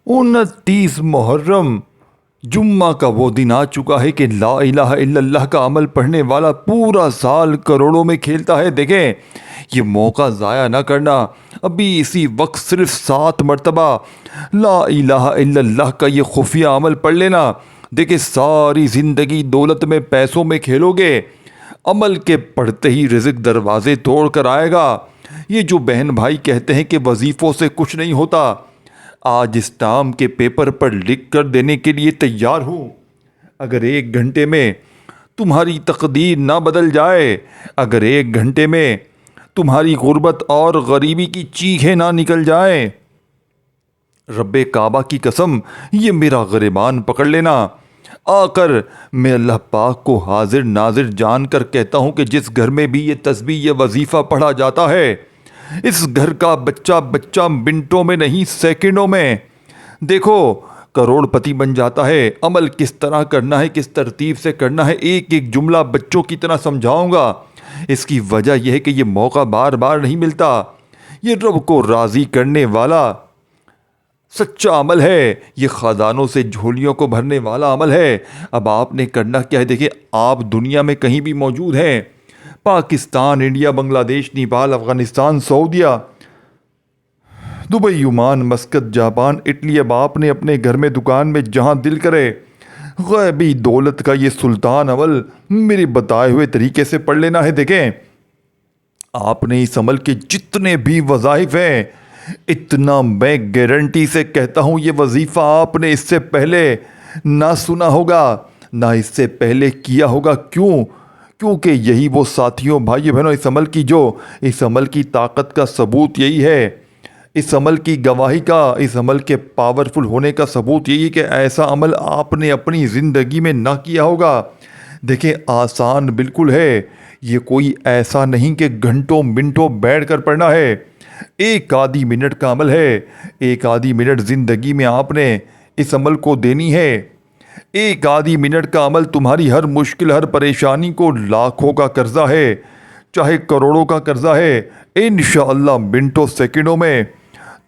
29 محرم جمعہ کا وہ دن آ چکا ہے کہ لا الہ الا اللہ کا عمل پڑھنے والا پورا سال کروڑوں میں کھیلتا ہے۔ دیکھیں، یہ موقع ضائع نہ کرنا۔ ابھی اسی وقت صرف 7 مرتبہ لا الہ الا اللہ کا یہ خفیہ عمل پڑھ لینا۔ دیکھیں، ساری زندگی دولت میں پیسوں میں کھیلو گے، عمل کے پڑھتے ہی رزق دروازے توڑ کر آئے گا۔ یہ جو بہن بھائی کہتے ہیں کہ وظیفوں سے کچھ نہیں ہوتا، آج اس ٹام کے پیپر پر لکھ کر دینے کے لیے تیار ہوں۔ اگر 1 گھنٹے میں تمہاری تقدیر نہ بدل جائے، اگر 1 گھنٹے میں تمہاری غربت اور غریبی کی چیخیں نہ نکل جائیں، رب کعبہ کی قسم یہ میرا گریبان پکڑ لینا۔ آ کر میں اللہ پاک کو حاضر ناظر جان کر کہتا ہوں کہ جس گھر میں بھی یہ تسبیح یہ وظیفہ پڑھا جاتا ہے، اس گھر کا بچہ منٹوں میں نہیں سیکنڈوں میں دیکھو کروڑ پتی بن جاتا ہے۔ عمل کس طرح کرنا ہے، کس ترتیب سے کرنا ہے، ایک ایک جملہ بچوں کی طرح سمجھاؤں گا۔ اس کی وجہ یہ ہے کہ یہ موقع بار بار نہیں ملتا۔ یہ رب کو راضی کرنے والا سچا عمل ہے، یہ خزانوں سے جھولیوں کو بھرنے والا عمل ہے۔ اب آپ نے کرنا کیا ہے؟ دیکھیں، آپ دنیا میں کہیں بھی موجود ہیں، پاکستان، انڈیا، بنگلہ دیش، نیپال، افغانستان، سعودیہ، Dubai, Oman, Muscat, Japan, Italy, اب آپ نے اپنے گھر میں، دکان میں، جہاں دل کرے غیبی دولت کا یہ سلطان عمل میرے بتائے ہوئے طریقے سے پڑھ لینا ہے۔ دیکھیں، آپ نے اس عمل کے جتنے بھی وظائف ہیں، اتنا میں گارنٹی سے کہتا ہوں یہ وظیفہ آپ نے اس سے پہلے نہ سنا ہوگا، نہ اس سے پہلے کیا ہوگا۔ کیونکہ یہی وہ ساتھیوں، بھائیو بہنوں، اس عمل کی طاقت کا ثبوت یہی ہے، اس عمل کی گواہی کا، اس عمل کے پاورفل ہونے کا ثبوت یہی ہے کہ ایسا عمل آپ نے اپنی زندگی میں نہ کیا ہوگا۔ دیکھیں، آسان بالکل ہے، یہ کوئی ایسا نہیں کہ گھنٹوں منٹوں بیٹھ کر پڑھنا ہے۔ 1 آدھی منٹ کا عمل ہے، 1 آدھی منٹ زندگی میں آپ نے اس عمل کو دینی ہے۔ 1 آدھی منٹ کا عمل تمہاری ہر مشکل، ہر پریشانی کو، لاکھوں کا قرضہ ہے چاہے کروڑوں کا قرضہ ہے، انشاءاللہ منٹوں سیکنڈوں میں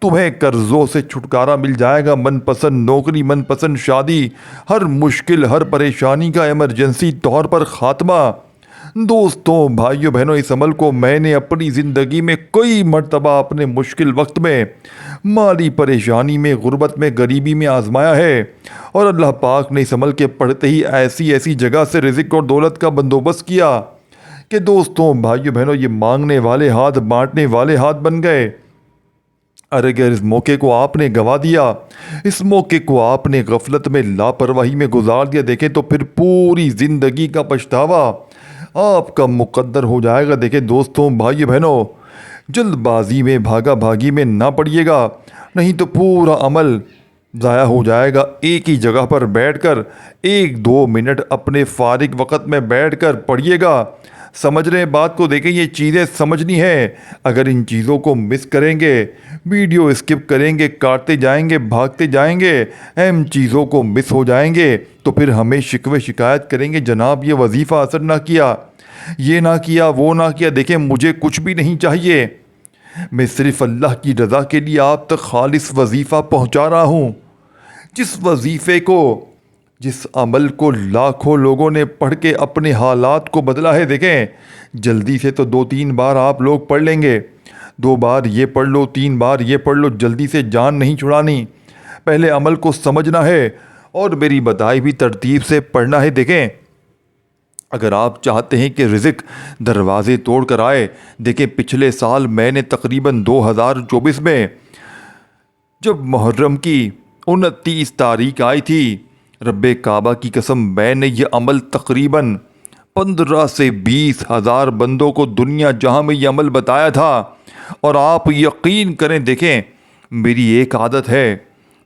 تمہیں قرضوں سے چھٹکارا مل جائے گا۔ من پسند نوکری، من پسند شادی، ہر مشکل، ہر پریشانی کا ایمرجنسی طور پر خاتمہ۔ دوستوں، بھائیوں، بہنوں، اس عمل کو میں نے اپنی زندگی میں کئی مرتبہ اپنے مشکل وقت میں، مالی پریشانی میں، غربت میں، غریبی میں آزمایا ہے، اور اللہ پاک نے اس عمل کے پڑھتے ہی ایسی جگہ سے رزق اور دولت کا بندوبست کیا کہ دوستوں، بھائیوں، بہنوں، یہ مانگنے والے ہاتھ بانٹنے والے ہاتھ بن گئے۔ اگر اس موقع کو آپ نے گوا دیا، اس موقع کو آپ نے غفلت میں، لاپرواہی میں گزار دیا، دیکھیں تو پھر پوری زندگی کا پچھتاوا آپ کا مقدر ہو جائے گا۔ دیکھیں دوستوں، بھائیو بہنوں، جلد بازی میں، بھاگا بھاگی میں نہ پڑیے گا، نہیں تو پورا عمل ضائع ہو جائے گا۔ ایک ہی جگہ پر بیٹھ کر 1-2 منٹ اپنے فارغ وقت میں بیٹھ کر پڑھیے گا۔ سمجھ رہے ہیں بات کو؟ دیکھیں، یہ چیزیں سمجھنی ہے۔ اگر ان چیزوں کو مس کریں گے، ویڈیو اسکپ کریں گے، کاٹتے جائیں گے، بھاگتے جائیں گے، اہم چیزوں کو مس ہو جائیں گے، تو پھر ہمیں شکوے شکایت کریں گے، جناب یہ وظیفہ اثر نہ کیا، یہ نہ کیا، وہ نہ کیا۔ دیکھیں، مجھے کچھ بھی نہیں چاہیے، میں صرف اللہ کی رضا کے لیے آپ تک خالص وظیفہ پہنچا رہا ہوں۔ جس وظیفے کو، جس عمل کو لاکھوں لوگوں نے پڑھ کے اپنے حالات کو بدلا ہے، دیکھیں، جلدی سے تو 2-3 بار آپ لوگ پڑھ لیں گے، 2 بار یہ پڑھ لو، 3 بار یہ پڑھ لو، جلدی سے جان نہیں چھڑانی، پہلے عمل کو سمجھنا ہے اور میری بتائی بھی ترتیب سے پڑھنا ہے۔ دیکھیں، اگر آپ چاہتے ہیں کہ رزق دروازے توڑ کر آئے، دیکھیں پچھلے سال میں نے تقریباً 2024 میں جب محرم کی 29 تاریخ آئی تھی، رب کعبہ کی قسم میں نے یہ عمل تقریباً 15 سے 20 ہزار بندوں کو دنیا جہاں میں یہ عمل بتایا تھا۔ اور آپ یقین کریں، دیکھیں، میری ایک عادت ہے،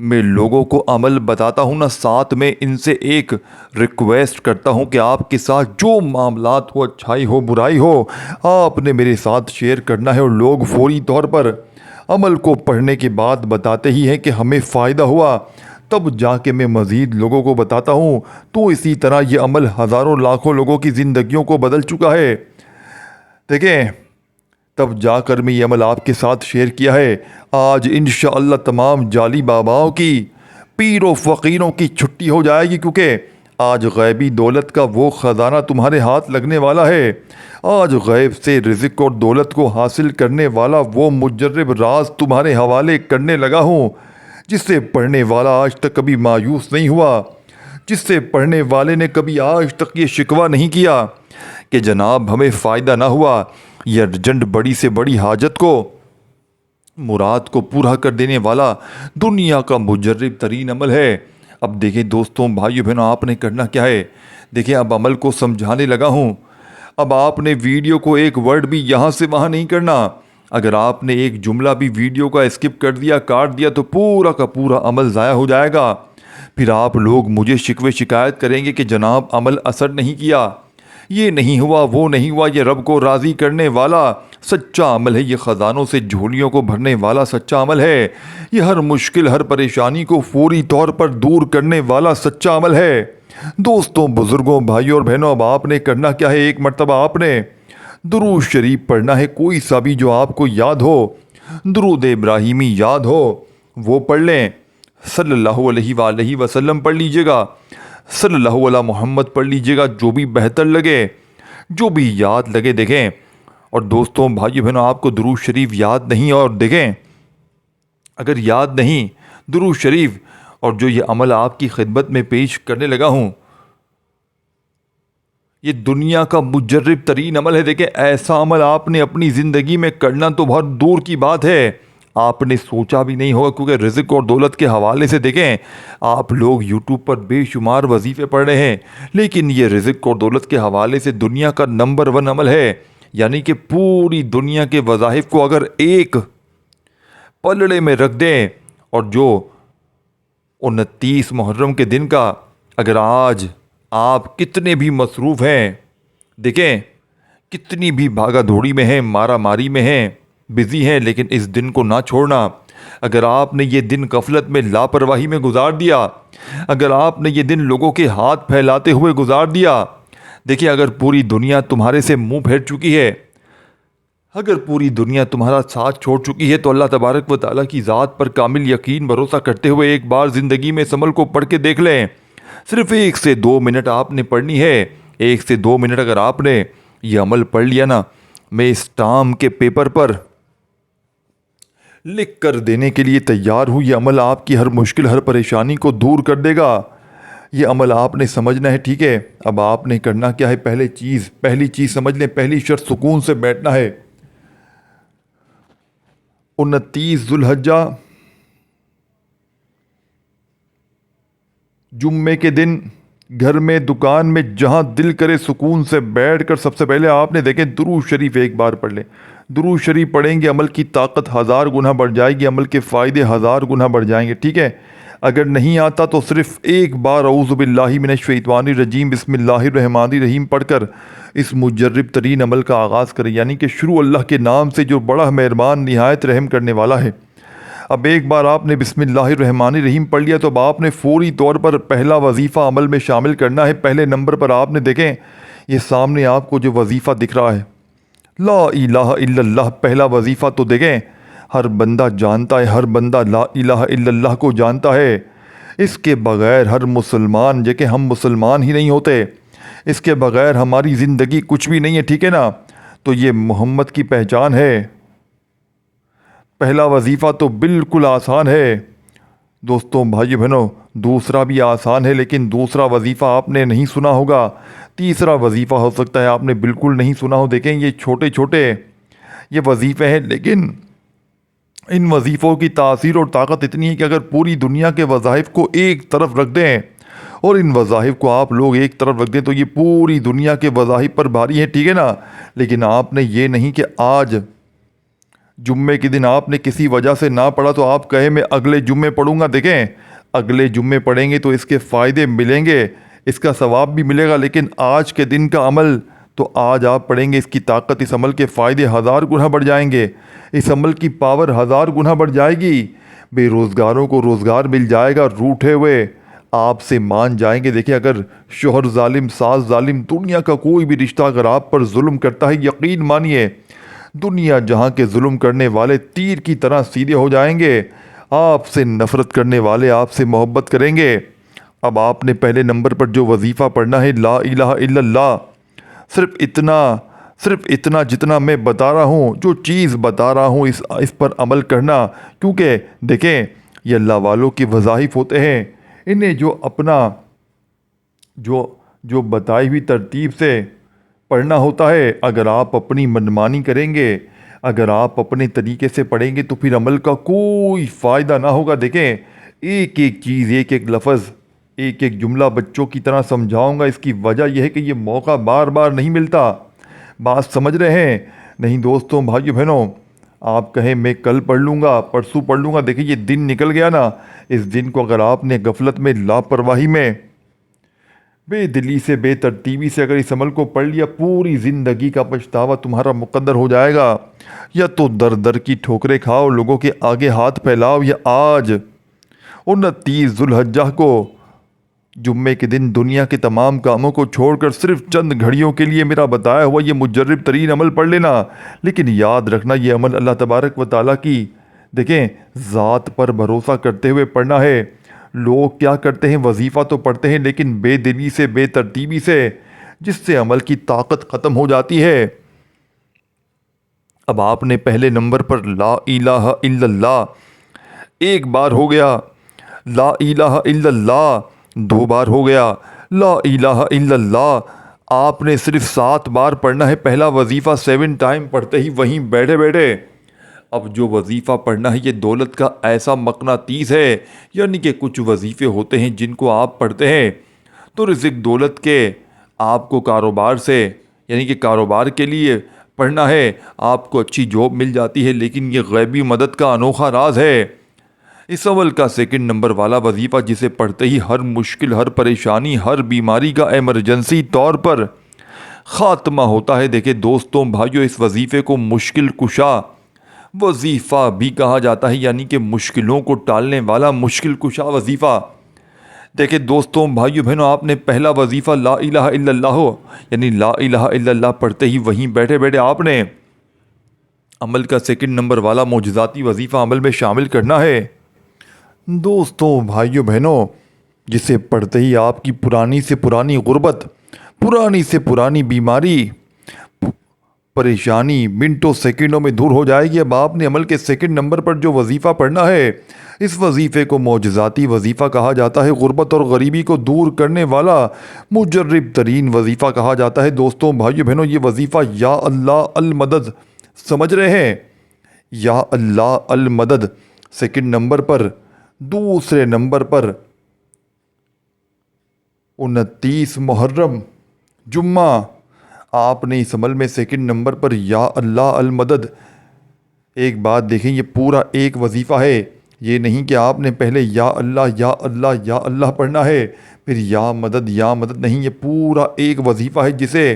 میں لوگوں کو عمل بتاتا ہوں نا، ساتھ میں ان سے ایک ریکویسٹ کرتا ہوں کہ آپ کے ساتھ جو معاملات ہو، اچھائی ہو، برائی ہو، آپ نے میرے ساتھ شیئر کرنا ہے۔ اور لوگ فوری طور پر عمل کو پڑھنے کے بعد بتاتے ہی ہیں کہ ہمیں فائدہ ہوا، تب جا کے میں مزید لوگوں کو بتاتا ہوں۔ تو اسی طرح یہ عمل ہزاروں لاکھوں لوگوں کی زندگیوں کو بدل چکا ہے۔ دیکھیں، تب جا کر میں یہ عمل آپ کے ساتھ شیئر کیا ہے۔ آج انشاءاللہ تمام جعلی باباؤں کی پیروں فقیروں کی چھٹی ہو جائے گی، کیونکہ آج غیبی دولت کا وہ خزانہ تمہارے ہاتھ لگنے والا ہے۔ آج غیب سے رزق اور دولت کو حاصل کرنے والا وہ مجرب راز تمہارے حوالے کرنے لگا ہوں، جس سے پڑھنے والا آج تک کبھی مایوس نہیں ہوا، جس سے پڑھنے والے نے کبھی آج تک یہ شکوہ نہیں کیا کہ جناب ہمیں فائدہ نہ ہوا۔ یہ ارجنٹ بڑی سے بڑی حاجت کو، مراد کو پورا کر دینے والا دنیا کا مجرب ترین عمل ہے۔ اب دیکھیں دوستوں، بھائیو بہنوں، آپ نے کرنا کیا ہے؟ دیکھیں اب عمل کو سمجھانے لگا ہوں۔ اب آپ نے ویڈیو کو ایک ورڈ بھی یہاں سے وہاں نہیں کرنا۔ اگر آپ نے ایک جملہ بھی ویڈیو کا اسکپ کر دیا، کاٹ دیا، تو پورا کا پورا عمل ضائع ہو جائے گا۔ پھر آپ لوگ مجھے شکوے شکایت کریں گے کہ جناب عمل اثر نہیں کیا، یہ نہیں ہوا، وہ نہیں ہوا۔ یہ رب کو راضی کرنے والا سچا عمل ہے، یہ خزانوں سے جھولیوں کو بھرنے والا سچا عمل ہے، یہ ہر مشکل، ہر پریشانی کو فوری طور پر دور کرنے والا سچا عمل ہے۔ دوستوں، بزرگوں، بھائیوں اور بہنوں، اب آپ نے کرنا کیا ہے؟ ایک مرتبہ آپ نے درود شریف پڑھنا ہے، کوئی سا بھی جو آپ کو یاد ہو، درود ابراہیمی یاد ہو وہ پڑھ لیں۔ صلی اللہ علیہ وآلہ وسلم پڑھ لیجئے گا، صلی اللہ علیہ محمد پڑھ لیجئے گا، جو بھی بہتر لگے، جو بھی یاد لگے۔ دیکھیں، اور دوستوں، بھائیو بہنوں، آپ کو درود شریف یاد نہیں، اور دیکھیں اگر یاد نہیں درود شریف اور جو یہ عمل آپ کی خدمت میں پیش کرنے لگا ہوں، یہ دنیا کا مجرب ترین عمل ہے۔ دیکھیں، ایسا عمل آپ نے اپنی زندگی میں کرنا تو بہت دور کی بات ہے، آپ نے سوچا بھی نہیں ہوگا، کیونکہ رزق اور دولت کے حوالے سے دیکھیں آپ لوگ یوٹیوب پر بے شمار وظیفے پڑھ رہے ہیں، لیکن یہ رزق اور دولت کے حوالے سے دنیا کا نمبر 1 عمل ہے۔ یعنی کہ پوری دنیا کے وظائف کو اگر ایک پلڑے میں رکھ دیں، اور جو 29 محرم کے دن کا اگر آج آپ کتنے بھی مصروف ہیں، دیکھیں کتنی بھی بھاگا دھوڑی میں ہیں، مارا ماری میں ہیں، بزی ہیں، لیکن اس دن کو نہ چھوڑنا۔ اگر آپ نے یہ دن غفلت میں، لاپرواہی میں گزار دیا، اگر آپ نے یہ دن لوگوں کے ہاتھ پھیلاتے ہوئے گزار دیا، دیکھیں اگر پوری دنیا تمہارے سے منہ پھیر چکی ہے، اگر پوری دنیا تمہارا ساتھ چھوڑ چکی ہے، تو اللہ تبارک و تعالیٰ کی ذات پر کامل یقین بھروسہ کرتے ہوئے ایک بار زندگی میں اس عمل کو پڑھ کے دیکھ لیں۔ صرف 1 سے 2 منٹ آپ نے پڑھنی ہے۔ 1 سے 2 منٹ اگر آپ نے یہ عمل پڑھ لیا نا، میں اس ٹام کے پیپر پر لکھ کر دینے کے لیے تیار ہوں۔ یہ عمل آپ کی ہر مشکل، ہر پریشانی کو دور کر دے گا۔ یہ عمل آپ نے سمجھنا ہے، ٹھیک ہے؟ اب آپ نے کرنا کیا ہے؟ پہلی چیز سمجھ لیں، پہلی شرط سکون سے بیٹھنا ہے۔ 29 ذو الحجہ جمعے کے دن گھر میں، دکان میں، جہاں دل کرے سکون سے بیٹھ کر سب سے پہلے آپ نے دیکھیں درود شریف ایک بار پڑھ لیں۔ درود شریف پڑھیں گے، عمل کی طاقت 1000 گنا بڑھ جائے گی، عمل کے فائدے 1000 گنا بڑھ جائیں گے، ٹھیک ہے؟ اگر نہیں آتا تو صرف ایک بار اعوذ باللہ من الشیطان الرجیم بسم اللہ الرحمن الرحیم پڑھ کر اس مجرب ترین عمل کا آغاز کریں، یعنی کہ شروع اللہ کے نام سے جو بڑا مہربان، نہایت رحم کرنے والا ہے۔ اب ایک بار آپ نے بسم اللہ الرحمن الرحیم پڑھ لیا، تو اب آپ نے فوری طور پر پہلا وظیفہ عمل میں شامل کرنا ہے۔ پہلے نمبر پر آپ نے دیکھیں یہ سامنے آپ کو جو وظیفہ دکھ رہا ہے، لا الہ الا اللہ، پہلا وظیفہ تو دیکھیں ہر بندہ جانتا ہے، ہر بندہ لا الہ الا اللہ کو جانتا ہے۔ اس کے بغیر ہر مسلمان، کہ ہم مسلمان ہی نہیں ہوتے، اس کے بغیر ہماری زندگی کچھ بھی نہیں ہے، ٹھیک ہے نا؟ تو یہ محمد کی پہچان ہے۔ پہلا وظیفہ تو بالکل آسان ہے دوستوں، بھائی بہنوں، دوسرا بھی آسان ہے، لیکن دوسرا وظیفہ آپ نے نہیں سنا ہوگا۔ تیسرا وظیفہ ہو سکتا ہے آپ نے بالکل نہیں سنا ہو۔ دیکھیں یہ چھوٹے چھوٹے یہ وظیفے ہیں، لیکن ان وظیفوں کی تاثیر اور طاقت اتنی ہے کہ اگر پوری دنیا کے وظائف کو ایک طرف رکھ دیں، اور ان وظائف کو آپ لوگ ایک طرف رکھ دیں، تو یہ پوری دنیا کے وظائف پر بھاری ہے، ٹھیک ہے نا؟ لیکن آپ نے یہ نہیں کہ آج جمعے کے دن آپ نے کسی وجہ سے نہ پڑھا تو آپ کہے میں اگلے جمعے پڑھوں گا۔ دیکھیں اگلے جمعے پڑھیں گے تو اس کے فائدے ملیں گے، اس کا ثواب بھی ملے گا، لیکن آج کے دن کا عمل تو آج آپ پڑھیں گے، اس کی طاقت، اس عمل کے فائدے 1000 گنا بڑھ جائیں گے، اس عمل کی پاور 1000 گنا بڑھ جائے گی۔ بے روزگاروں کو روزگار مل جائے گا، روٹھے ہوئے آپ سے مان جائیں گے۔ دیکھیں اگر شوہر ظالم، ساس ظالم، دنیا کا کوئی بھی رشتہ اگر آپ پر ظلم کرتا ہے، یقین مانیے دنیا جہاں کے ظلم کرنے والے تیر کی طرح سیدھے ہو جائیں گے۔ آپ سے نفرت کرنے والے آپ سے محبت کریں گے۔ اب آپ نے پہلے نمبر پر جو وظیفہ پڑھنا ہے لا الہ الا اللہ، صرف اتنا جتنا میں بتا رہا ہوں، جو چیز بتا رہا ہوں اس پر عمل کرنا، کیونکہ دیکھیں یہ اللہ والوں کے وظائف ہوتے ہیں، انہیں جو بتائی ہوئی ترتیب سے پڑھنا ہوتا ہے۔ اگر آپ اپنی منمانی کریں گے، اگر آپ اپنے طریقے سے پڑھیں گے تو پھر عمل کا کوئی فائدہ نہ ہوگا۔ دیکھیں ایک ایک چیز، ایک ایک لفظ، ایک ایک جملہ بچوں کی طرح سمجھاؤں گا۔ اس کی وجہ یہ ہے کہ یہ موقع بار بار نہیں ملتا۔ بات سمجھ رہے ہیں؟ نہیں دوستوں، بھائیو بہنوں، آپ کہیں میں کل پڑھ لوں گا، پرسوں پڑھ لوں گا، دیکھیں یہ دن نکل گیا نا، اس دن کو اگر آپ نے غفلت میں، لاپرواہی میں، بے دلی سے، بے ترتیبی سے اگر اس عمل کو پڑھ لیا، پوری زندگی کا پچھتاوا تمہارا مقدر ہو جائے گا۔ یا تو در در کی ٹھوکریں کھاؤ، لوگوں کے آگے ہاتھ پھیلاؤ، یا آج 29 ذوالحجہ کو جمعے کے دن دنیا کے تمام کاموں کو چھوڑ کر صرف چند گھڑیوں کے لیے میرا بتایا ہوا یہ مجرب ترین عمل پڑھ لینا۔ لیکن یاد رکھنا یہ عمل اللہ تبارک و تعالیٰ کی، دیکھیں، ذات پر بھروسہ کرتے ہوئے پڑھنا ہے۔ لوگ کیا کرتے ہیں، وظیفہ تو پڑھتے ہیں لیکن بے دلی سے، بے ترتیبی سے، جس سے عمل کی طاقت ختم ہو جاتی ہے۔ اب آپ نے پہلے نمبر پر لا الہ الا اللہ ایک بار ہو گیا، لا الہ الا اللہ 2 بار ہو گیا، لا الہ الا اللہ آپ نے صرف 7 بار پڑھنا ہے۔ پہلا وظیفہ 7 ٹائم پڑھتے ہی وہیں بیٹھے بیٹھے۔ اب جو وظیفہ پڑھنا ہے یہ دولت کا ایسا مقناطیس ہے، یعنی کہ کچھ وظیفے ہوتے ہیں جن کو آپ پڑھتے ہیں تو رزق دولت کے آپ کو کاروبار سے، یعنی کہ کاروبار کے لیے پڑھنا ہے، آپ کو اچھی جاب مل جاتی ہے، لیکن یہ غیبی مدد کا انوکھا راز ہے۔ اس عمل کا 2 نمبر والا وظیفہ جسے پڑھتے ہی ہر مشکل، ہر پریشانی، ہر بیماری کا ایمرجنسی طور پر خاتمہ ہوتا ہے۔ دیکھیں دوستوں، بھائیوں، اس وظیفے کو مشکل کشا وظیفہ بھی کہا جاتا ہے، یعنی کہ مشکلوں کو ٹالنے والا مشکل کشا وظیفہ۔ دیکھیں دوستوں، بھائیوں بہنوں، آپ نے پہلا وظیفہ لا الہ الا اللہ یعنی لا الہ الا اللہ پڑھتے ہی وہیں بیٹھے بیٹھے آپ نے عمل کا 2 نمبر والا معجزاتی وظیفہ عمل میں شامل کرنا ہے۔ دوستوں، بھائیوں بہنوں، جسے پڑھتے ہی آپ کی پرانی سے پرانی غربت، پرانی سے پرانی بیماری، پریشانی منٹوں سیکنڈوں میں دور ہو جائے گی۔ اب آپ نے عمل کے 2 نمبر پر جو وظیفہ پڑھنا ہے، اس وظیفے کو معجزاتی وظیفہ کہا جاتا ہے، غربت اور غریبی کو دور کرنے والا مجرب ترین وظیفہ کہا جاتا ہے۔ دوستوں، بھائیوں بہنوں، یہ وظیفہ یا اللہ المدد، سمجھ رہے ہیں؟ یا اللہ المدد 2 نمبر پر، دوسرے نمبر پر 29 محرم جمعہ، آپ نے اس عمل میں 2 نمبر پر یا اللہ المدد۔ ایک بات دیکھیں، یہ پورا ایک وظیفہ ہے، یہ نہیں کہ آپ نے پہلے یا اللہ یا اللہ یا اللہ پڑھنا ہے پھر یا مدد نہیں، یہ پورا ایک وظیفہ ہے۔ جسے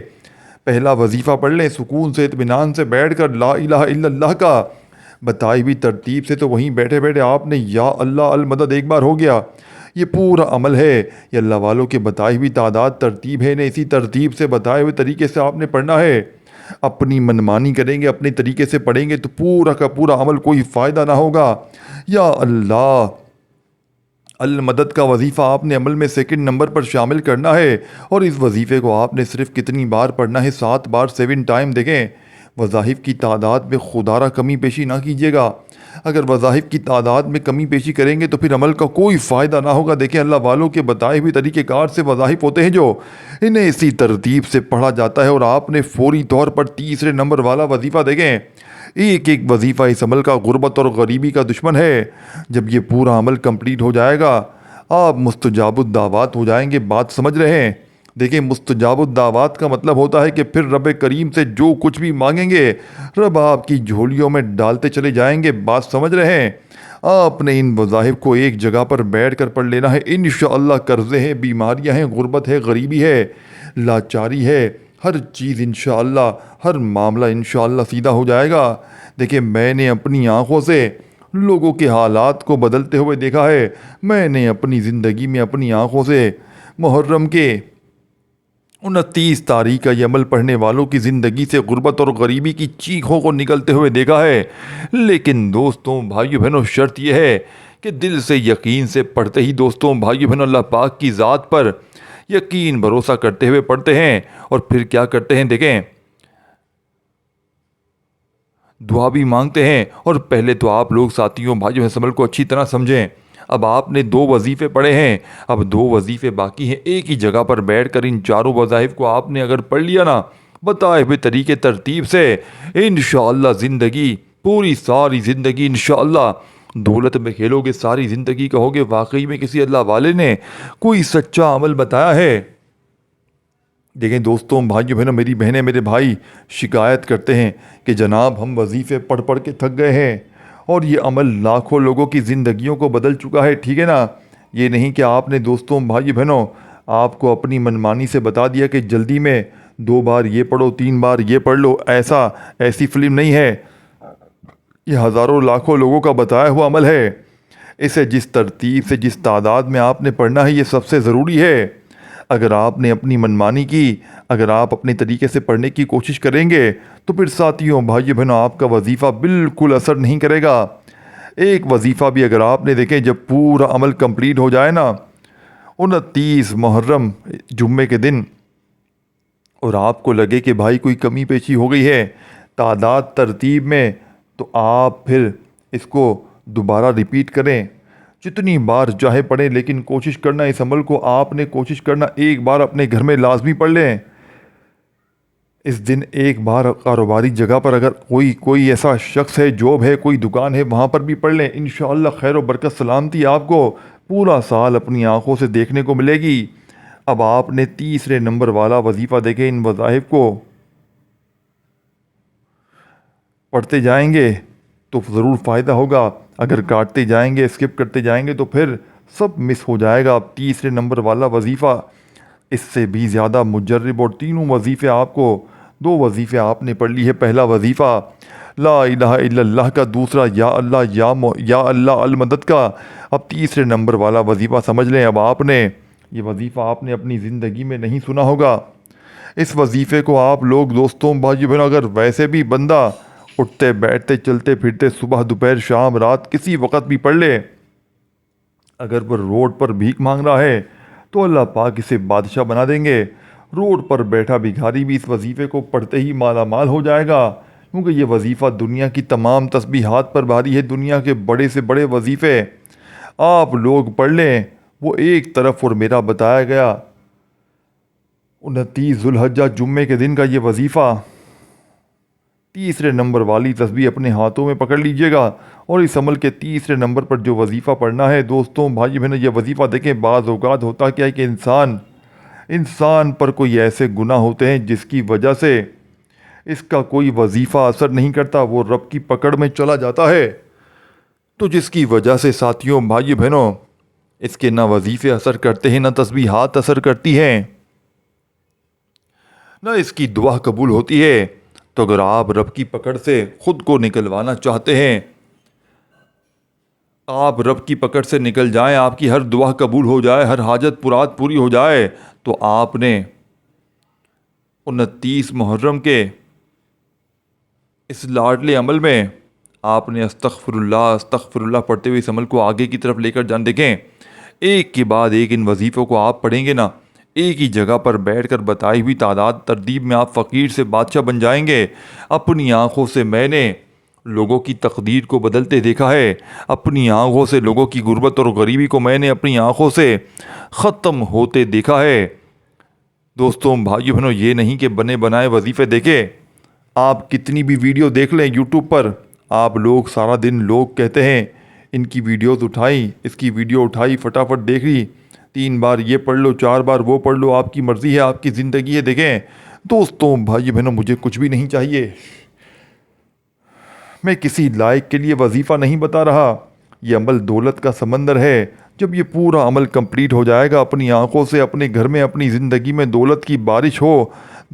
پہلا وظیفہ پڑھ لیں سکون سے، اطمینان سے بیٹھ کر، لا الہ الا اللہ کا بتائی ہوئی ترتیب سے، تو وہیں بیٹھے بیٹھے آپ نے یا اللہ المدد ایک بار ہو گیا۔ یہ پورا عمل ہے، یہ اللہ والوں کے بتائی ہوئی تعداد ترتیب ہے، اسی ترتیب سے بتائے ہوئے طریقے سے آپ نے پڑھنا ہے۔ اپنی منمانی کریں گے، اپنے طریقے سے پڑھیں گے تو پورا کا پورا عمل کوئی فائدہ نہ ہوگا۔ یا اللہ المدد کا وظیفہ آپ نے عمل میں 2 نمبر پر شامل کرنا ہے، اور اس وظیفے کو آپ نے صرف کتنی بار پڑھنا ہے؟ 7 بار، 7 ٹائم۔ دیکھیں وظائف کی تعداد میں خدا را کمی پیشی نہ کیجیے گا۔ اگر وظائف کی تعداد میں کمی پیشی کریں گے تو پھر عمل کا کوئی فائدہ نہ ہوگا۔ دیکھیں اللہ والوں کے بتائے ہوئے طریقہ کار سے وظائف ہوتے ہیں جو انہیں اسی ترتیب سے پڑھا جاتا ہے، اور آپ نے فوری طور پر 3 نمبر والا وظیفہ دیکھیں، ایک ایک وظیفہ اس عمل کا غربت اور غریبی کا دشمن ہے۔ جب یہ پورا عمل کمپلیٹ ہو جائے گا آپ مستجاب الدعوات ہو جائیں گے۔ بات سمجھ رہے ہیں؟ دیکھیں مستجاب الدعوات کا مطلب ہوتا ہے کہ پھر رب کریم سے جو کچھ بھی مانگیں گے رب آپ کی جھولیوں میں ڈالتے چلے جائیں گے۔ بات سمجھ رہے ہیں؟ آپ نے ان وظائف کو ایک جگہ پر بیٹھ کر پڑھ لینا ہے۔ انشاءاللہ قرضے ہیں، بیماریاں ہیں، غربت ہے، غریبی ہے، لاچاری ہے، ہر چیز انشاءاللہ، ہر معاملہ انشاءاللہ سیدھا ہو جائے گا۔ دیکھیں میں نے اپنی آنکھوں سے لوگوں کے حالات کو بدلتے ہوئے دیکھا ہے، میں نے اپنی زندگی میں اپنی آنکھوں سے محرم کے 29 تاریخ کا یہ عمل پڑھنے والوں کی زندگی سے غربت اور غریبی کی چیخوں کو نکلتے ہوئے دیکھا ہے۔ لیکن دوستوں، بھائیو بہنوں، شرط یہ ہے کہ دل سے یقین سے پڑھتے ہی دوستوں بھائیو بہنوں اللہ پاک کی ذات پر یقین بھروسہ کرتے ہوئے پڑھتے ہیں، اور پھر کیا کرتے ہیں دیکھیں، دعا بھی مانگتے ہیں۔ اور پہلے تو آپ لوگ ساتھیوں بھائیوں اس عمل کو اچھی طرح سمجھیں۔ اب آپ نے 2 وظیفے پڑھے ہیں، اب 2 وظیفے باقی ہیں۔ ایک ہی جگہ پر بیٹھ کر ان چاروں وظائف کو آپ نے اگر پڑھ لیا نا بتائے ہوئے طریقے ترتیب سے، انشاءاللہ زندگی پوری ساری زندگی انشاءاللہ دولت میں کھیلو گے، ساری زندگی کہو گے واقعی میں کسی اللہ والے نے کوئی سچا عمل بتایا ہے۔ دیکھیں دوستوں بھائیوں بہنوں میری بہنیں میرے بھائی شکایت کرتے ہیں کہ جناب ہم وظیفے پڑھ پڑھ کے تھک گئے ہیں اور یہ عمل لاکھوں لوگوں کی زندگیوں کو بدل چکا ہے، ٹھیک ہے نا؟ یہ نہیں کہ آپ نے دوستوں بھائیوں بہنوں آپ کو اپنی منمانی سے بتا دیا کہ جلدی میں 2 بار یہ پڑھو 3 بار یہ پڑھ لو، ایسی فلم نہیں ہے۔ یہ ہزاروں لاکھوں لوگوں کا بتایا ہوا عمل ہے۔ اسے جس ترتیب سے جس تعداد میں آپ نے پڑھنا ہے یہ سب سے ضروری ہے۔ اگر آپ نے اپنی منمانی کی، اگر آپ اپنے طریقے سے پڑھنے کی کوشش کریں گے تو پھر ساتھیوں بھائیو بہنوں آپ کا وظیفہ بالکل اثر نہیں کرے گا۔ ایک وظیفہ بھی اگر آپ نے دیکھیں جب پورا عمل کمپلیٹ ہو جائے نا 29 محرم جمعے کے دن، اور آپ کو لگے کہ بھائی کوئی کمی پیشی ہو گئی ہے تعداد ترتیب میں، تو آپ پھر اس کو دوبارہ ریپیٹ کریں، جتنی بار چاہے پڑھیں، لیکن کوشش کرنا اس عمل کو آپ نے کوشش کرنا ایک بار اپنے گھر میں لازمی پڑھ لیں۔ اس دن ایک بار کاروباری جگہ پر اگر کوئی ایسا شخص ہے، جاب ہے، کوئی دکان ہے، وہاں پر بھی پڑھ لیں، انشاءاللہ خیر و برکت سلامتی آپ کو پورا سال اپنی آنکھوں سے دیکھنے کو ملے گی۔ اب آپ نے تیسرے نمبر والا وظیفہ دیکھیں، ان وظائف کو پڑھتے جائیں گے تو ضرور فائدہ ہوگا، اگر کاٹتے جائیں گے اسکپ کرتے جائیں گے تو پھر سب مس ہو جائے گا۔ اب تیسرے نمبر والا وظیفہ اس سے بھی زیادہ مجرب، اور تینوں وظیفے آپ کو 2 وظیفے آپ نے پڑھ لی ہے۔ پہلا وظیفہ لا الہ الا اللہ کا، دوسرا یا اللہ یا اللہ المدد کا۔ اب تیسرے نمبر والا وظیفہ سمجھ لیں۔ اب آپ نے یہ وظیفہ آپ نے اپنی زندگی میں نہیں سنا ہوگا۔ اس وظیفے کو آپ لوگ دوستوں بھائیو بہنوں اگر ویسے بھی بندہ اٹھتے بیٹھتے چلتے پھرتے صبح دوپہر شام رات کسی وقت بھی پڑھ لے، اگر وہ روڈ پر بھیک مانگ رہا ہے تو اللہ پاک اسے بادشاہ بنا دیں گے۔ روڈ پر بیٹھا بھکاری بھی اس وظیفے کو پڑھتے ہی مالا مال ہو جائے گا، کیونکہ یہ وظیفہ دنیا کی تمام تسبیحات پر بھاری ہے۔ دنیا کے بڑے سے بڑے وظیفے آپ لوگ پڑھ لیں، وہ ایک طرف، اور میرا بتایا گیا 29 ذوالحجہ جمعے کے دن کا یہ وظیفہ تیسرے نمبر والی تسبیح اپنے ہاتھوں میں پکڑ لیجئے گا، اور اس عمل کے تیسرے نمبر پر جو وظیفہ پڑھنا ہے دوستوں بھائی بہنوں یہ وظیفہ دیکھیں بعض اوقات ہوتا کیا ہے کہ انسان پر کوئی ایسے گناہ ہوتے ہیں جس کی وجہ سے اس کا کوئی وظیفہ اثر نہیں کرتا، وہ رب کی پکڑ میں چلا جاتا ہے، تو جس کی وجہ سے ساتھیوں بھائی بہنوں اس کے نہ وظیفے اثر کرتے ہیں، نہ تسبیحات اثر کرتی ہیں، نہ اس کی دعا قبول ہوتی ہے۔ تو اگر آپ رب کی پکڑ سے خود کو نکلوانا چاہتے ہیں، آپ رب کی پکڑ سے نکل جائیں، آپ کی ہر دعا قبول ہو جائے، ہر حاجت مراد پوری ہو جائے، تو آپ نے 29 محرم کے اس لاڈلے عمل میں آپ نے استغفر اللہ پڑھتے ہوئے اس عمل کو آگے کی طرف لے کر جان دیکھیں۔ ایک کے بعد ایک ان وظیفوں کو آپ پڑھیں گے نا، ایک ہی جگہ پر بیٹھ کر بتائی ہوئی تعداد ترتیب میں آپ فقیر سے بادشاہ بن جائیں گے۔ اپنی آنکھوں سے میں نے لوگوں کی تقدیر کو بدلتے دیکھا ہے، اپنی آنکھوں سے لوگوں کی غربت اور غریبی کو میں نے اپنی آنکھوں سے ختم ہوتے دیکھا ہے۔ دوستوں بھائیو بہنوں یہ نہیں کہ بنے بنائے وظیفے دیکھیں، آپ کتنی بھی ویڈیو دیکھ لیں یوٹیوب پر، آپ لوگ سارا دن لوگ کہتے ہیں ان کی ویڈیوز اٹھائی، اس کی ویڈیو اٹھائی فٹافٹ دیکھ لی، 3 بار یہ پڑھ لو 4 بار وہ پڑھ لو، آپ کی مرضی ہے، آپ کی زندگی ہے۔ دیکھیں دوستوں بھائی بہنوں مجھے کچھ بھی نہیں چاہیے، میں کسی لائق کے لیے وظیفہ نہیں بتا رہا، یہ عمل دولت کا سمندر ہے۔ جب یہ پورا عمل کمپلیٹ ہو جائے گا اپنی آنکھوں سے اپنے گھر میں اپنی زندگی میں دولت کی بارش ہو،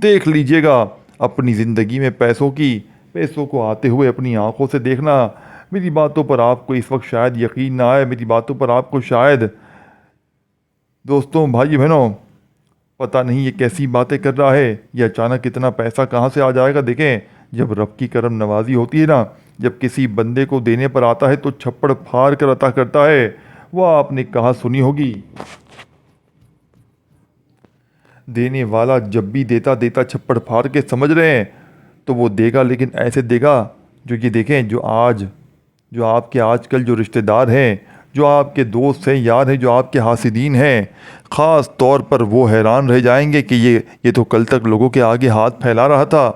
دیکھ لیجئے گا اپنی زندگی میں پیسوں کو آتے ہوئے اپنی آنکھوں سے دیکھنا۔ میری باتوں پر آپ کو اس وقت شاید یقین نہ آئے، میری باتوں پر آپ کو شاید دوستوں بھائی بہنوں پتہ نہیں یہ کیسی باتیں کر رہا ہے، یہ اچانک اتنا پیسہ کہاں سے آ جائے گا۔ دیکھیں جب رب کی کرم نوازی ہوتی ہے نا جب کسی بندے کو دینے پر آتا ہے تو چھپڑ پھاڑ کر عطا کرتا ہے۔ وہ آپ نے کہاں سنی ہوگی، دینے والا جب بھی دیتا چھپڑ پھاڑ کے سمجھ رہے ہیں تو وہ دے گا، لیکن ایسے دے گا جو یہ دیکھیں جو آپ کے آج کل جو رشتہ دار ہیں، جو آپ کے دوست ہیں، یار ہیں، جو آپ کے حاسدین ہیں، خاص طور پر وہ حیران رہ جائیں گے کہ یہ تو کل تک لوگوں کے آگے ہاتھ پھیلا رہا تھا،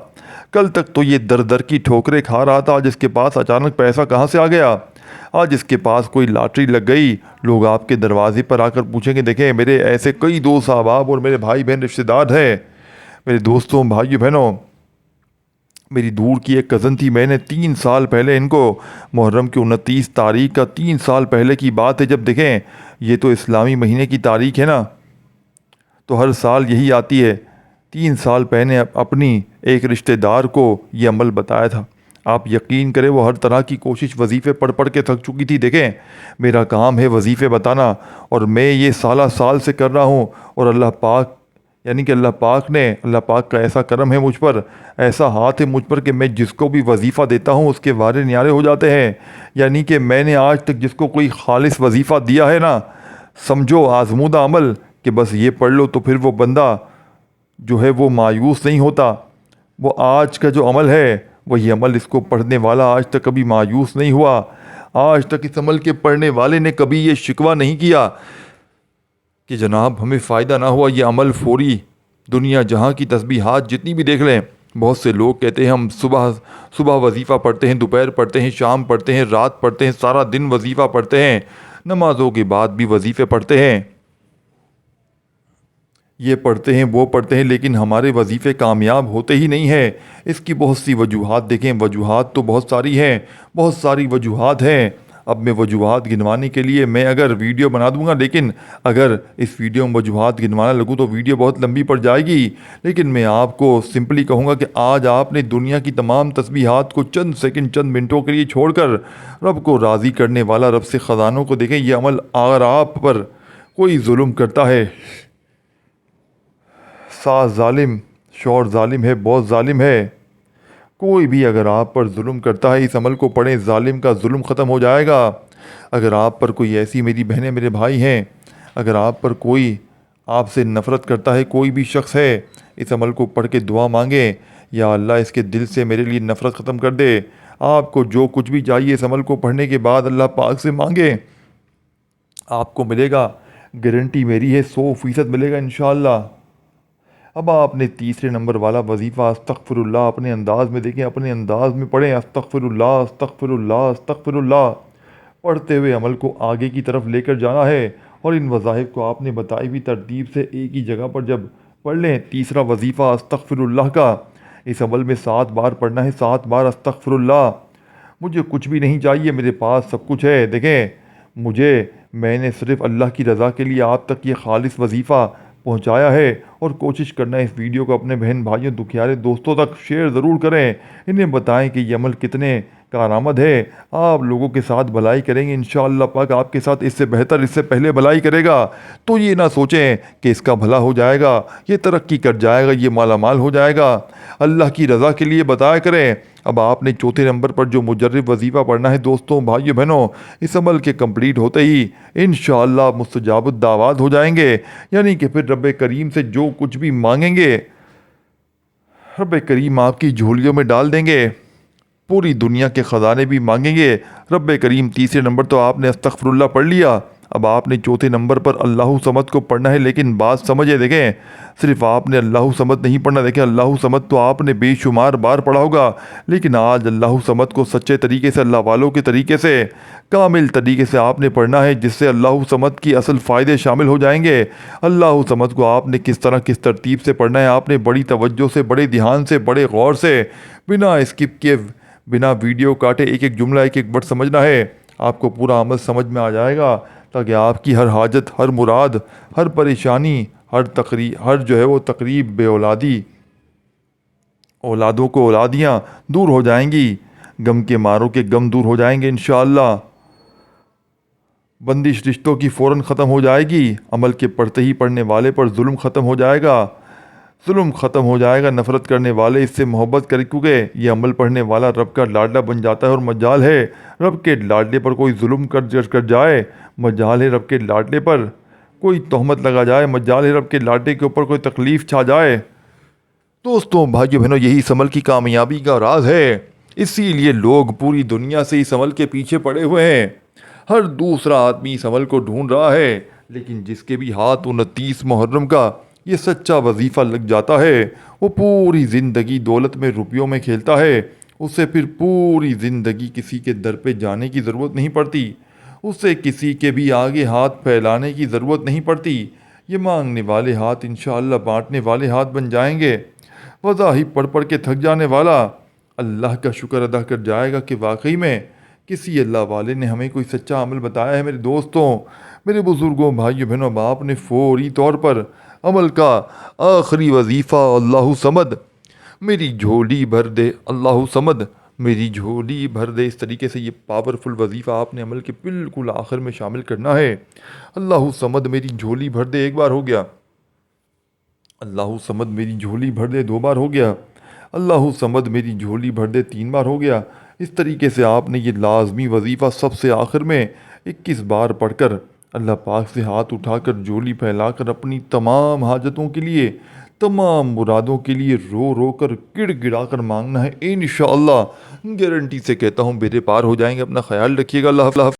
کل تک تو یہ در در کی ٹھوکریں کھا رہا تھا، آج اس کے پاس اچانک پیسہ کہاں سے آ گیا، آج اس کے پاس کوئی لاٹری لگ گئی۔ لوگ آپ کے دروازے پر آ کر پوچھیں گے دیکھیں میرے ایسے کئی دوست احباب اور میرے بھائی بہن رشتہ دار ہیں، میرے دوستوں بھائیوں بہنوں، میری دور کی ایک کزن تھی، میں نے 3 سال پہلے ان کو محرم کی 29 تاریخ کا 3 سال پہلے کی بات ہے، جب دیکھیں یہ تو اسلامی مہینے کی تاریخ ہے نا، تو ہر سال یہی آتی ہے، 3 سال پہلے اپنی ایک رشتہ دار کو یہ عمل بتایا تھا۔ آپ یقین کریں وہ ہر طرح کی کوشش وظیفے پڑھ کے تھک چکی تھی، دیکھیں میرا کام ہے وظیفے بتانا اور میں یہ سال سے کر رہا ہوں، اور اللہ پاک اللہ پاک کا ایسا کرم ہے مجھ پر، ایسا ہاتھ ہے مجھ پر کہ میں جس کو بھی وظیفہ دیتا ہوں اس کے وارے نیارے ہو جاتے ہیں۔ یعنی کہ میں نے آج تک جس کو کوئی خالص وظیفہ دیا ہے نا، سمجھو آزمودہ عمل، کہ بس یہ پڑھ لو، تو پھر وہ بندہ جو ہے وہ مایوس نہیں ہوتا۔ وہ آج کا جو عمل ہے وہی عمل اس کو پڑھنے والا آج تک کبھی مایوس نہیں ہوا، آج تک اس عمل کے پڑھنے والے نے کبھی یہ شکوہ نہیں کیا کہ جناب ہمیں فائدہ نہ ہوا۔ یہ عمل فوری، دنیا جہاں کی تسبیحات جتنی بھی دیکھ لیں، بہت سے لوگ کہتے ہیں ہم صبح وظیفہ پڑھتے ہیں، دوپہر پڑھتے ہیں، شام پڑھتے ہیں، رات پڑھتے ہیں، سارا دن وظیفہ پڑھتے ہیں، نمازوں کے بعد بھی وظیفے پڑھتے ہیں، یہ پڑھتے ہیں وہ پڑھتے ہیں، لیکن ہمارے وظیفے کامیاب ہوتے ہی نہیں ہیں۔ اس کی بہت سی وجوہات دیکھیں، وجوہات تو بہت ساری ہیں، بہت ساری وجوہات ہیں۔ اب میں وجوہات گنوانے کے لیے میں اگر ویڈیو بنا دوں گا، لیکن اگر اس ویڈیو میں وجوہات گنوانا لگوں تو ویڈیو بہت لمبی پڑ جائے گی، لیکن میں آپ کو سمپلی کہوں گا کہ آج آپ نے دنیا کی تمام تسبیحات کو چند سیکنڈ چند منٹوں کے لیے چھوڑ کر رب کو راضی کرنے والا رب سے خزانوں کو دیکھیں۔ یہ عمل اگر آپ پر کوئی ظلم کرتا ہے، ساس ظالم، شوہر ظالم ہے، بہت ظالم ہے، کوئی بھی اگر آپ پر ظلم کرتا ہے اس عمل کو پڑھیں، ظالم کا ظلم ختم ہو جائے گا۔ اگر آپ پر کوئی ایسی میری بہنیں میرے بھائی ہیں، اگر آپ پر کوئی آپ سے نفرت کرتا ہے، کوئی بھی شخص ہے، اس عمل کو پڑھ کے دعا مانگیں، یا اللہ اس کے دل سے میرے لیے نفرت ختم کر دے۔ آپ کو جو کچھ بھی چاہیے اس عمل کو پڑھنے کے بعد اللہ پاک سے مانگیں، آپ کو ملے گا، گارنٹی میری ہے، 100% ملے گا انشاءاللہ۔ اب آپ نے تیسرے نمبر والا وظیفہ استغفر اللہ اپنے انداز میں دیکھیں، اپنے انداز میں پڑھیں، استغفر اللہ استغفر اللہ استغفر اللہ، پڑھتے ہوئے عمل کو آگے کی طرف لے کر جانا ہے، اور ان وظائف کو آپ نے بتائی ہوئی ترتیب سے ایک ہی جگہ پر جب پڑھ لیں۔ تیسرا وظیفہ استغفر اللہ کا، اس عمل میں 7 بار پڑھنا ہے، 7 بار استغفر اللہ۔ مجھے کچھ بھی نہیں چاہیے، میرے پاس سب کچھ ہے، دیکھیں میں نے صرف اللہ کی رضا کے لیے آپ تک یہ خالص وظیفہ پہنچایا ہے، اور کوشش کرنا ہے اس ویڈیو کو اپنے بہن بھائیوں دکھیارے دوستوں تک شیئر ضرور کریں، انہیں بتائیں کہ یہ عمل کتنے کارآمد ہے۔ آپ لوگوں کے ساتھ بھلائی کریں گے انشاءاللہ پاک آپ کے ساتھ اس سے بہتر، اس سے پہلے بھلائی کرے گا، تو یہ نہ سوچیں کہ اس کا بھلا ہو جائے گا، یہ ترقی کر جائے گا، یہ مالا مال ہو جائے گا۔ اللہ کی رضا کے لیے بتایا کریں۔ اب آپ نے چوتھے نمبر پر جو مجرب وظیفہ پڑھنا ہے دوستوں بھائیوں بہنوں، اس عمل کے کمپلیٹ ہوتے ہی انشاءاللہ مستجاب الدعوات ہو جائیں گے، یعنی کہ پھر رب کریم سے جو کچھ بھی مانگیں گے رب کریم آپ کی جھولیوں میں ڈال دیں گے، پوری دنیا کے خزانے بھی مانگیں گے رب کریم۔ تیسرے نمبر تو آپ نے استغفر اللہ پڑھ لیا، اب آپ نے چوتھے نمبر پر اللہ صمد کو پڑھنا ہے، لیکن بات سمجھے دیکھیں، صرف آپ نے اللہ صمد نہیں پڑھنا، دیکھیں اللہ صمد تو آپ نے بے شمار بار پڑھا ہوگا، لیکن آج اللہ صمد کو سچے طریقے سے، اللہ والوں کے طریقے سے، کامل طریقے سے آپ نے پڑھنا ہے، جس سے اللہ صمد کی اصل فائدے شامل ہو جائیں گے۔ اللہ صمد کو آپ نے کس طرح کس ترتیب سے پڑھنا ہے، آپ نے بڑی توجہ سے، بڑے دھیان سے، بڑے غور سے، بنا اسکپ کیے، بنا ویڈیو کاٹے، ایک ایک جملہ ایک ایک ورڈ سمجھنا ہے، آپ کو پورا عمل سمجھ میں آ جائے گا، تاکہ آپ کی ہر حاجت، ہر مراد، ہر پریشانی، ہر جو ہے وہ تقریب بے اولادی، اولادوں کو اولادیاں دور ہو جائیں گی، غم کے ماروں کے غم دور ہو جائیں گے انشاءاللہ، بندش رشتوں کی فوراً ختم ہو جائے گی، عمل کے پڑھتے ہی پڑھنے والے پر ظلم ختم ہو جائے گا، ظلم ختم ہو جائے گا، نفرت کرنے والے اس سے محبت کریں، کیونکہ یہ عمل پڑھنے والا رب کا لاڈلا بن جاتا ہے، اور مجال ہے رب کے لاڈلے پر کوئی ظلم کر جائے، مجال ہے رب کے لاڈلے پر کوئی تہمت لگا جائے، مجال ہے رب کے لاڈلے کے اوپر کوئی تکلیف چھا جائے۔ دوستوں، بھائیو بہنوں، یہی اس عمل کی کامیابی کا راز ہے۔ اسی لیے لوگ پوری دنیا سے اس عمل کے پیچھے پڑے ہوئے ہیں۔ ہر دوسرا آدمی اس عمل کو ڈھونڈ رہا ہے، لیکن جس کے بھی ہاتھ 29 محرم کا یہ سچا وظیفہ لگ جاتا ہے، وہ پوری زندگی دولت میں، روپیوں میں کھیلتا ہے۔ اسے پھر پوری زندگی کسی کے در پہ جانے کی ضرورت نہیں پڑتی، اسے کسی کے بھی آگے ہاتھ پھیلانے کی ضرورت نہیں پڑتی۔ یہ مانگنے والے ہاتھ انشاءاللہ بانٹنے والے ہاتھ بن جائیں گے۔ وضاحی پڑھ کے تھک جانے والا اللہ کا شکر ادا کر جائے گا کہ واقعی میں کسی اللہ والے نے ہمیں کوئی سچا عمل بتایا ہے۔ میرے دوستوں، میرے بزرگوں، بھائیوں بہنوں، باپ نے فوری طور پر عمل کا آخری وظیفہ اللہ صمد میری جھولی بھر دے، اللہ صمد میری جھولی بھر دے، اس طریقے سے یہ پاورفل وظیفہ آپ نے عمل کے بالکل آخر میں شامل کرنا ہے۔ اللہ صمد میری جھولی بھر دے ایک بار ہو گیا، اللہ صمد میری جھولی بھر دے 2 بار ہو گیا، اللہ صمد میری جھولی بھر دے 3 بار ہو گیا۔ اس طریقے سے آپ نے یہ لازمی وظیفہ سب سے آخر میں 21 بار پڑھ کر اللہ پاک سے ہاتھ اٹھا کر جھولی پھیلا کر اپنی تمام حاجتوں کے لیے، تمام مرادوں کے لیے رو رو کر گڑ گڑا کر مانگنا ہے۔ انشاءاللہ گارنٹی سے کہتا ہوں بیڑے پار ہو جائیں گے۔ اپنا خیال رکھیے گا۔ اللہ حافظ۔